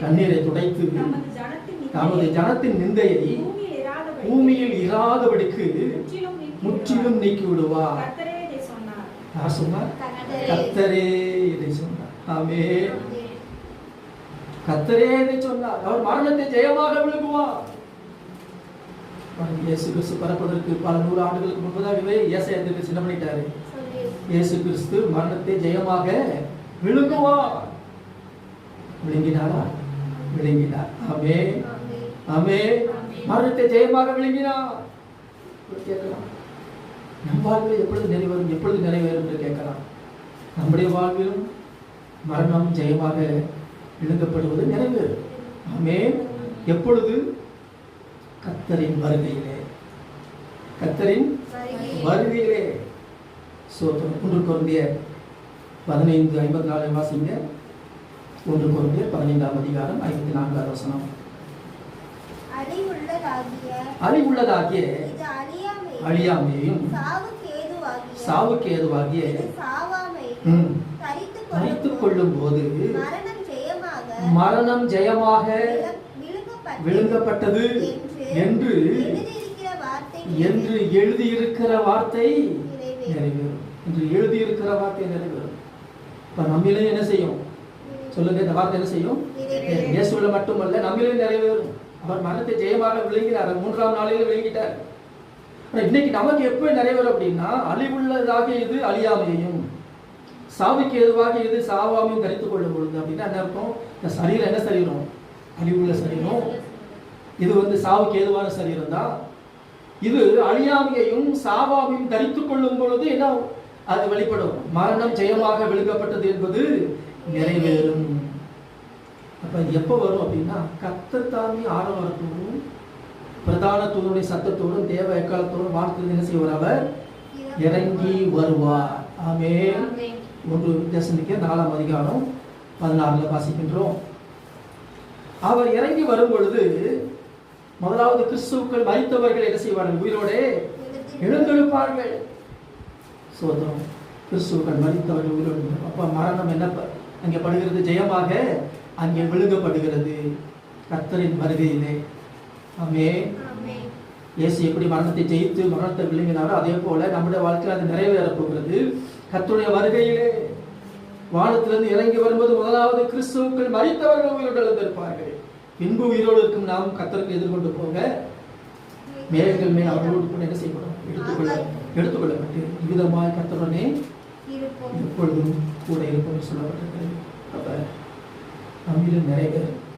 கண்ணீரை துடைத்து தமது ஜனத்தின் நிந்தையை பூமியில் இராதபடிக்கு முற்றிலும் நீக்கி விடுவார். யார் சொன்னார்? கர்த்தரே இதை சொன்னார். ஆமென். கர்த்தரே இதை சொன்னார். அவர் மரணத்தை ஜெயமாக விழுங்குவார். இயேசு கிறிஸ்து பரப்பதற்கு பல 100 ஆண்டுகளுக்கு முன்பதாகவே ஏசாயா தீர்க்கதரிசி என்ன பண்ணிட்டாரு? இயேசு கிறிஸ்து மரணத்தை ஜெயமாக விழுங்குவார். விழுங்கினாரா? விழுங்கினார். ஆமென். ஆமென். மரணத்தை ஜெயமாக விழுங்கினார். கேட்கலாம், நம் வாழ்வில் எப்பொழுது நிறைவேறும், எப்பொழுது நிறைவேறும் என்று கேட்கலாம். நம்முடைய வாழ்விலும் மரணம் ஜெயமாக விழுங்கப்படுவது நிறைவேறும். ஆமென். எப்பொழுது? கர்த்தரின் வருகையிலே. கர்த்தரின் வருகையிலே. சோத்திரம். 1 கொரிந்தியர் 15:54 வாசிங்க. 1 கொரிந்தியர் 15ஆம் அதிகாரம் 54ஆம் வசனம். அழிவுள்ளதாகிய அழியாமையும் சாவுக்கு ஏதுவாகிய தரித்துக் கொள்ளும் போது மரணம் ஜெயமாக விழுங்கப்பட்டது என்று எழுதியிருக்கிற வார்த்தை நிறைவேறும். என்று எழுதியிருக்கிற வார்த்தை நிறைவேறும். இப்ப நம்மளே என்ன செய்யும் சொல்லுங்க? இந்த வார்த்தை என்ன செய்யும்? இயேசுவில் மட்டுமல்ல, நம்மளே நிறைவேறும். அவர் மரணத்தை ஜெயமாக விழுங்கினார். 3ஆம் நாளிலே விழுங்கிட்டார். இன்னைக்கு நமக்கு எப்ப நிறைவேறும் அப்படின்னா, அழிவுள்ளதாக இது அழியாமையும் சாவுக்கு எதுவாக இது சாவாமையும் தரித்துக் கொள்ளும் பொழுது. அப்படின்னா என்ன இருக்கும்? இந்த சரீரம் என்ன சரீரம்? அழிவுள்ள சரீரம். இது சாவுக்கு ஏதுவான சரீரம் தான். இது அழியாமையையும் சாவாமையும் தரித்துக் கொள்ளும் பொழுது என்ன அது வெளிப்படும்? மரணம் ஜெயமாக விழுங்கப்பட்டது என்பது நிறைவேறும். அப்ப எப்ப வரும் அப்படின்னா, கர்த்தர் தாமே ஆரவாரத்தோடும் பிரதான தூதனுடைய சத்தத்தோடும் தேவ எக்காலத்தோடும் வானத்திலிருந்து என்ன செய்வார்? அவர் இறங்கி வருவார். ஆமென். 1 தெசலோனிக்கேயர் 4ஆம் அதிகாரம் 16 வாசிக்கின்றோம். அவர் இறங்கி வரும் பொழுது முதலாவது கிறிஸ்துவுக்குள் மரித்தவர்கள் என்ன செய்வார்கள்? உயிரோடே எழுந்தெழுப்பார்கள். சோதரம். கிறிஸ்துவுக்குள் மரித்தவர்கள் உயிரோடு. அப்ப மரணம் என்ன அங்கே படுகிறது? ஜெயமாக அங்கே விழுங்கப்படுகிறது கர்த்தரின் வருகையிலே. ஆமென். இயேசு எப்படி மரணத்தை ஜெயித்து மரணத்தை விழுங்கினாரோ அதே போல நம்முடைய வாழ்க்கையில் அது நிறைவேறப் போகிறது. கர்த்தருடைய வருகையிலே வானத்திலிருந்து இறங்கி வரும்போது முதலாவது கிறிஸ்துவுக்குள் மரித்தவர்கள் உயிரோடு எழுந்திருப்பார்கள். பின்பு உயிரோடு இருக்கும் நாம் கர்த்தருக்கு எதிர்கொண்டு போக மேகங்கள் மேல் அவர்களோடு கூட என்ன செய்யப்படும்? எடுத்துக்கொள்ளப்பட்டு இவ்விதமாய் கர்த்தருடனே எப்பொழுதும் கூட இருப்போம் சொல்லப்பட்டிருக்கிறது. அப்ப நம்மிலும் நிறைவேறும்.